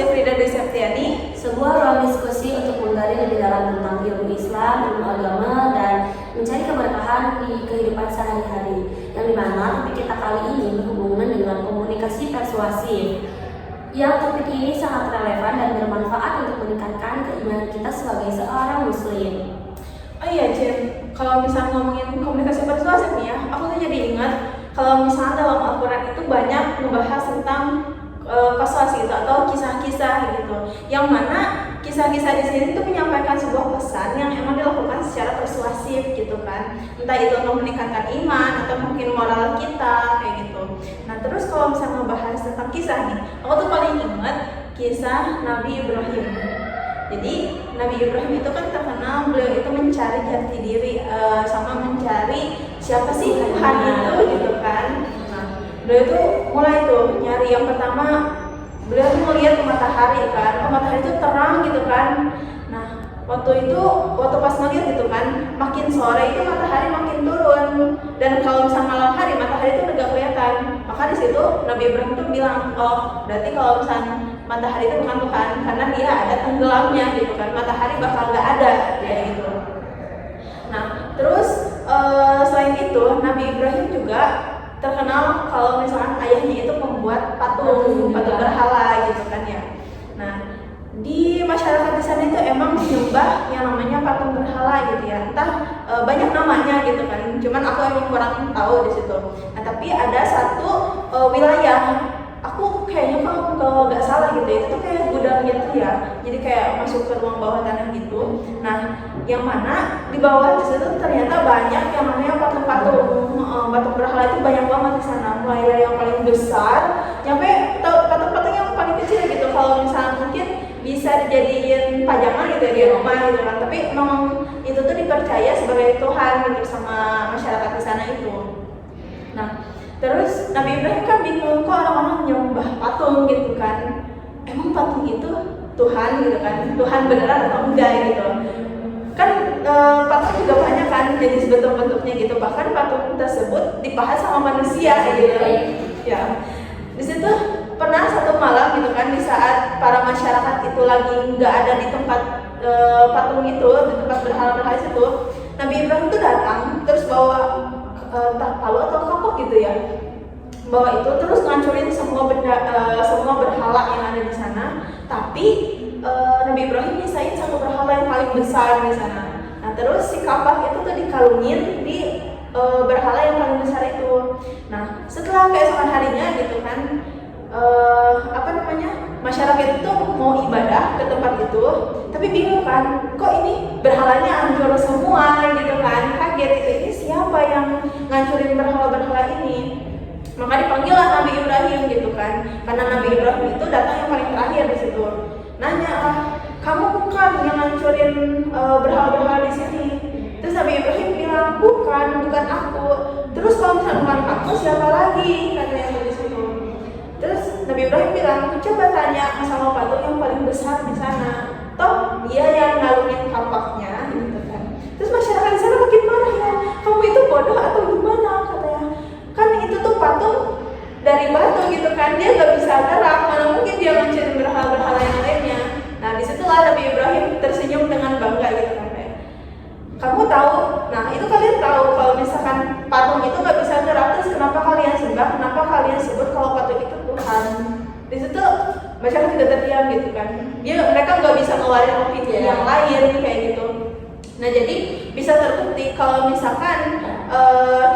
Frida Dwi Septiani, sebuah ruang diskusi untuk menggali lebih dalam tentang ilmu Islam, ilmu agama, dan mencari keberkahan di kehidupan sehari-hari. Yang dimana topik kita kali ini berhubungan dengan komunikasi persuasif. Yang topik ini sangat relevan dan bermanfaat untuk meningkatkan keimanan kita sebagai seorang muslim. oh iya Jen, kalau misalnya ngomongin komunikasi persuasif nih ya, aku tuh jadi ingat kalau misalnya dalam Al-Quran itu banyak membahas tentang persuasi itu atau kisah-kisah gitu, yang mana kisah-kisah di sini tuh menyampaikan sebuah pesan yang emang dilakukan secara persuasif gitu kan, entah itu untuk meningkatkan iman atau mungkin moral kita kayak gitu. Nah terus kalau misalnya membahas tentang kisah nih, aku tuh paling ingat kisah Nabi Ibrahim. Jadi Nabi Ibrahim itu kan terkenal beliau itu mencari jati diri sama mencari siapa sih Tuhan itu gitu kan. Beliau itu mulai tuh nyari, yang pertama beliau tuh melihat ke matahari kan, matahari itu terang gitu kan. Nah waktu pas ngeliat gitu kan, makin sore itu matahari makin turun, dan kalau misalnya malam hari matahari itu udah gak kelihatan. Maka di situ Nabi Ibrahim tuh bilang, oh berarti kalau misalnya matahari itu bukan Tuhan karena dia ada tenggelamnya gitu kan, matahari bakal gak ada kayak gitu. Nah terus selain itu Nabi Ibrahim juga terkenal kalau misalkan ayahnya itu membuat patung berhala gitu kan ya. Nah di masyarakat di sana itu emang menyembah yang namanya patung berhala gitu ya, entah banyak namanya gitu kan, cuman aku emang kurang tahu di situ. Nah tapi ada satu wilayah, aku kayaknya kalau nggak salah gitu, itu tuh kayak gudang gitu ya, jadi kayak masuk ke ruang bawah tanah gitu. Nah yang mana di bawah di situ ternyata banyak yang namanya patung-patung berhala itu banyak banget di sana, mulai dari yang paling besar sampai patung-patung yang paling kecil gitu. Kalau misalnya mungkin bisa dijadiin pajangan gitu ya di rumah gitu kan, tapi memang itu tuh dipercaya sebagai Tuhan gitu sama masyarakat di sana itu. Nah terus Nabi Ibrahim kan bingung, kok orang-orang nyembah patung gitu kan, emang patung itu Tuhan gitu kan, Tuhan beneran atau enggak gitu kan. Patung juga banyak kan jenis bentuk-bentuknya gitu, bahkan patung tersebut dibahas sama manusia gitu ya. Di situ pernah satu malam gitu kan, di saat para masyarakat itu lagi nggak ada di tempat patung itu, di tempat berhala-berhala itu, Nabi Ibrahim itu datang terus bawa entah palu atau kapok gitu ya, bawa itu terus ngancurin semua semua berhala yang ada di sana. Tapi Nabi Ibrahim nyisain satu berhala yang paling besar di sana. Nah terus si kapak itu tuh dikalungin di berhala yang paling besar itu. Nah setelah keesokan harinya gitu kan, masyarakat itu mau ibadah ke tempat itu, tapi bingung kan, kok ini berhalanya hancur semua gitu kan, kaget itu, ini siapa yang ngancurin berhala-berhala ini. Maka dipanggillah Nabi Ibrahim gitu kan, karena Nabi Ibrahim itu datang yang paling terakhir di situ. Nanya, kamu bukan yang ngancurin berhala-berhala di sini? Terus Nabi Ibrahim bilang, bukan aku. Terus kalau misalnya bukan aku, siapa lagi? Katanya di situ. Terus Nabi Ibrahim bilang, coba tanya sama patung yang paling besar di sana, toh dia yang ngalungin kapaknya gitu kan. Terus masyarakat di sana makin marah ya, kamu itu bodoh atau gimana katanya, kan itu tuh patung dari batu gitu kan, dia gak bisa gerak, mana mungkin dia ngancurin berhala-berhala yang lainnya. Nah disitulah Nabi Ibrahim tersenyum dengan bangga gitu kan, kamu tahu, nah itu kalian tahu kalau misalkan patung itu gak bisa gerak, terus kenapa kalian sembah, kenapa kalian sebut kalau patung itu Tuhan? Di situ masyarakat juga terdiam gitu kan, mereka nggak bisa ngeluarin opini yang lain kayak gitu. Nah jadi bisa terbukti kalau misalkan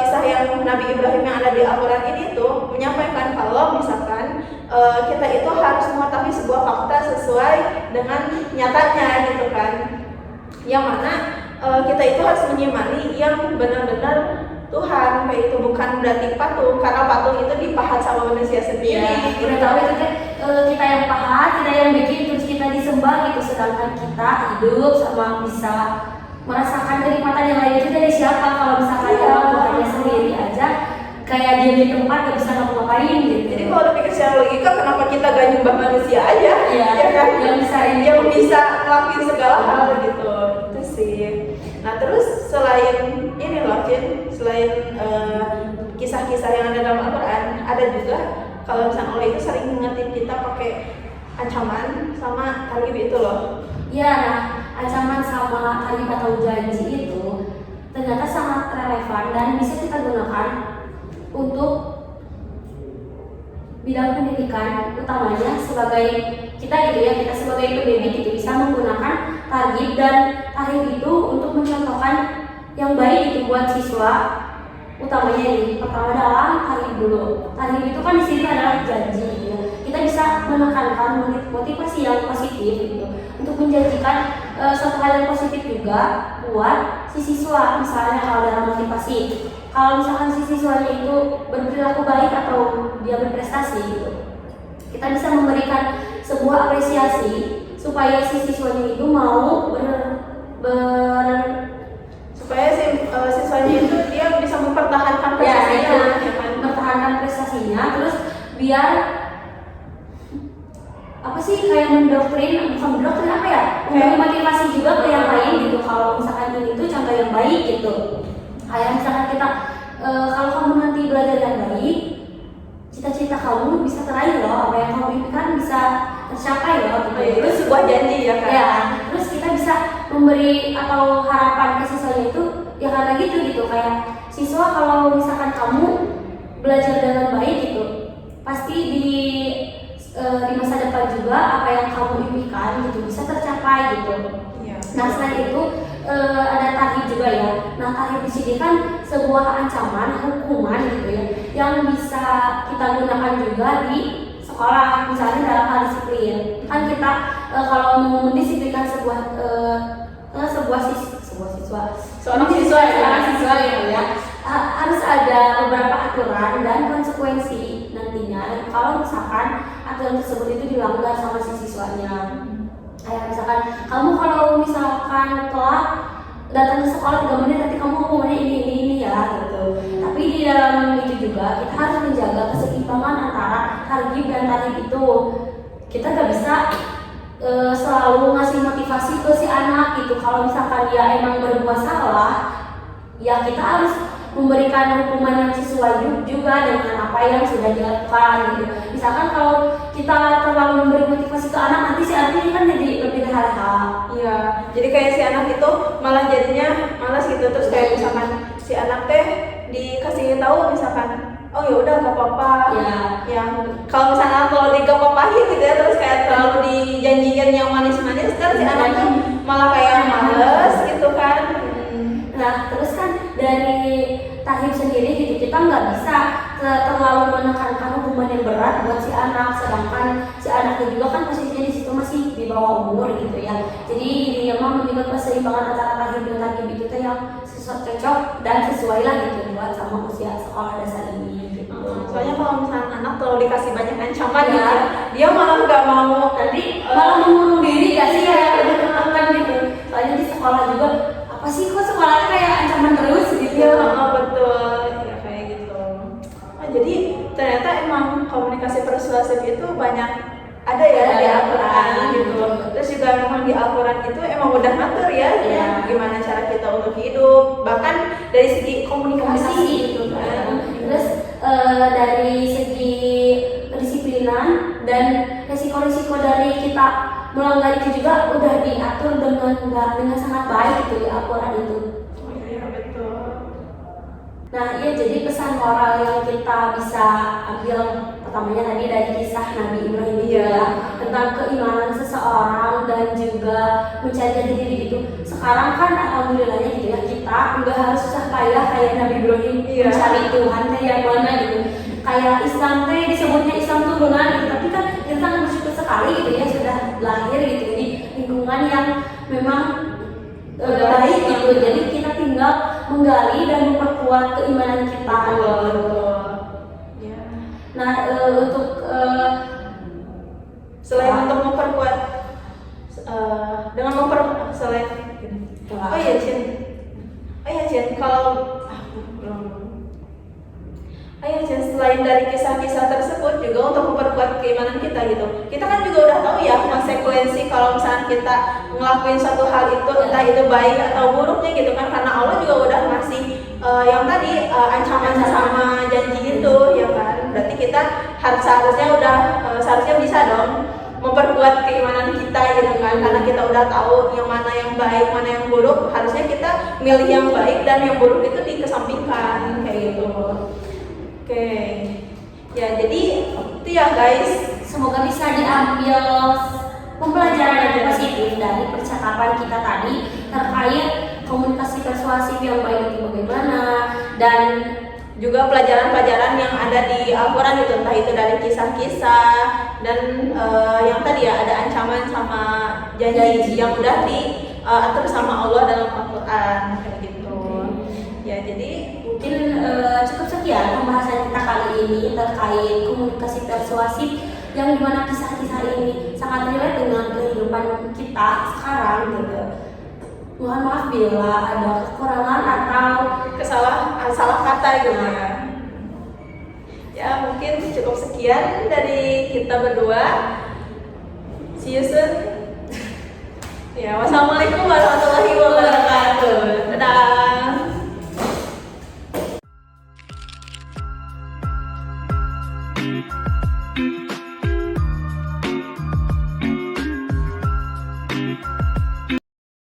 kisah yang Nabi Ibrahim yang ada di Al-Quran ini tuh menyampaikan kalau misalkan kita itu harus mengetahui sebuah fakta sesuai dengan nyatanya gitu kan, yang mana kita itu harus menyimani yang benar-benar Tuhan, kayak itu bukan berarti patung, karena patung itu dipahat sama manusia sendiri. Ya, udah tahu itu kan kita yang pahat, kita yang bikin, terus kita disembah gitu, sedangkan kita hidup sama bisa merasakan kenikmatan yang lain itu dari siapa? Kalau misalkan Tuhannya sendiri aja kayak dia di tempat gak bisa ngapa-ngapain gitu. Jadi kalau dipikir secara logika, kenapa kita gak nyembah manusia aja? Ya kan? Yang bisa ngelakuin segala hal gitu. Itu sih. Nah terus selain ini loh Cin, selain kisah-kisah yang ada dalam Al-Quran, ada juga kalau misalnya Allah itu sering ngingetin kita pakai ancaman sama target itu loh. Ya, nah ancaman sama target atau janji itu ternyata sangat relevan dan bisa kita gunakan untuk bidang pendidikan, utamanya sebagai kita gitu ya, kita sebagai pendidik gitu bisa menggunakan target dan target itu untuk mencontohkan yang baik itu buat siswa. Utamanya ini pertama dalam target dulu. Target itu kan di sini adalah janji gitu ya. Kita bisa menekankan motivasi yang positif gitu untuk menjanjikan suatu hal yang positif juga buat si siswa. Misalnya kalau dalam motivasi, kalau misalkan si siswanya itu berperilaku baik atau dia berprestasi gitu, kita bisa memberikan sebuah apresiasi supaya si siswanya itu mau supaya si siswanya itu dia bisa mempertahankan prestasinya, ya kan? mempertahankan prestasinya, terus biar apa sih kayak mendoktrin, bukan mendoktrin apa ya, motivasi juga ke yang lain gitu. Kalau misalkan ini tuh contoh yang baik gitu, kayak misalkan kita kalau kamu nanti belajar yang baik, cita-cita kamu bisa teraih loh, apa yang kamu impikan bisa tercapai loh gitu. Itu sebuah janji ya kan? Ya, terus kita bisa memberi atau harapan ke siswanya itu ya karena gitu kayak siswa kalau misalkan kamu belajar dengan baik gitu, pasti di masa depan juga apa yang kamu impikan gitu bisa tercapai gitu. Ya. Nah selain itu ada tarhib juga ya. Nah tarhib di sini kan sebuah ancaman hukuman gitu ya yang bisa kita gunakan juga di sekolah, misalnya dalam hal disiplin. Kan kita kalau mau mendisiplinkan seorang siswa gitu ya, harus ada beberapa aturan dan konsekuensi nantinya kalau misalkan aturan tersebut itu dilanggar sama si siswanya. Kayak misalkan kamu kalau misalkan telat datang ke sekolah 3 menit, nanti kamu hukumannya ini ya gitu. Tapi di dalam itu juga kita harus menjaga keseimbangan antara tarhib dan tarhib itu. Kita gak bisa selalu ngasih motivasi ke si anak gitu. Kalau misalkan dia emang berbuat salah, ya kita harus memberikan hukuman yang sesuai juga dengan apa yang sudah dilakukan gitu. Misalkan kalau kita terlalu memberi motivasi ke anak, nanti si anak ini kan jadi lebih terhara. Iya, jadi kayak si anak itu malah jadinya malas gitu. Terus kayak misalkan si anak teh dikasih tahu misalkan, oh ya udah gak apa-apa. Ya. Yang kalau misalnya kalau digapapahin gitu ya, terus kayak terlalu dijanjikan yang manis-manis, kan si anak tuh malah kayak males gitu kan. Nah terus kan dari tarhib sendiri gitu, kita nggak bisa terlalu menekankan hukuman yang berat buat si anak, sedangkan si anaknya juga kan posisinya di situ masih di bawah umur gitu ya. Jadi dia mau menjaga keseimbangan antara tarhib dan tarhib itu tuh yang cocok dan sesuai lah gitu buat sama usia sekolah dasar ini gitu. Soalnya kalau misalnya anak terlalu dikasih banyak ancaman gitu ya, dia malah nggak mau, nanti malah mengurung diri gak sih ya, kan gitu. Soalnya di sekolah juga apa sih kok sekolahnya kayak ancaman terus gitu. Ya, betul ya kayak gitu. Jadi ternyata emang komunikasi persuasif itu banyak ada ya di Al-Quran gitu. Terus juga memang di Al-Quran itu emang udah ngatur ya, gimana cara kita untuk hidup, bahkan dari segi komunikasi gitu kan. Terus dari segi kedisiplinan dan resiko-resiko dari kita melanggar itu juga udah diatur dengan sangat baik gitu di Al-Quran itu. Oh iya betul. Nah iya, jadi pesan moral yang kita bisa ambil pertamanya tadi dari kisah Nabi Ibrahim ya, tentang keimanan seseorang dan juga mencari jati diri gitu. Sekarang kan alhamdulillahnya gitu ya, kita nggak harus susah payah kayak Nabi Ibrahim mencari Tuhan kayak mana gitu. Kayak Islam teh disebutnya Islam turunan gitu, tapi kan kita sangat bersyukur sekali gitu ya sudah lahir gitu di lingkungan yang memang baik gitu. Jadi kita tinggal menggali dan memperkuat keimanan kita. Ya. Nah untuk selain untuk memperkuat dengan selain oh iya Cin kalau selain dari kisah-kisah tersebut juga untuk memperkuat keimanan kita gitu. Kita kan juga udah tahu ya konsekuensi kalau misalnya kita ngelakuin suatu hal itu, entah itu baik atau buruknya gitu kan, karena Allah juga udah ngasih yang tadi ancaman sama janji itu ya kan. Berarti kita seharusnya bisa dong memperkuat keimanan kita gitu kan, karena kita udah tahu yang mana yang baik mana yang buruk, harusnya kita milih yang baik dan yang buruk itu dikesampingkan kayak gitu. Oke. Ya jadi itu ya guys, Semoga bisa diambil pembelajaran yang positif dari percakapan kita tadi terkait komunikasi persuasif yang baik itu bagaimana, dan juga pelajaran-pelajaran yang ada di Al-Quran itu, entah itu dari kisah-kisah dan yang tadi ya ada ancaman sama janji yang udah diatur sama Allah dalam Al-Quran kayak gitu. Ya jadi mungkin cukup sekian pembahasan kita kali ini terkait komunikasi persuasif yang dimana kisah-kisah ini sangat relate dengan kehidupan kita sekarang gitu. Mohon maaf bila ada kekurangan atau salah kata gitu ya. Ya mungkin cukup sekian dari kita berdua. See you soon. Ya, wassalamualaikum warahmatullahi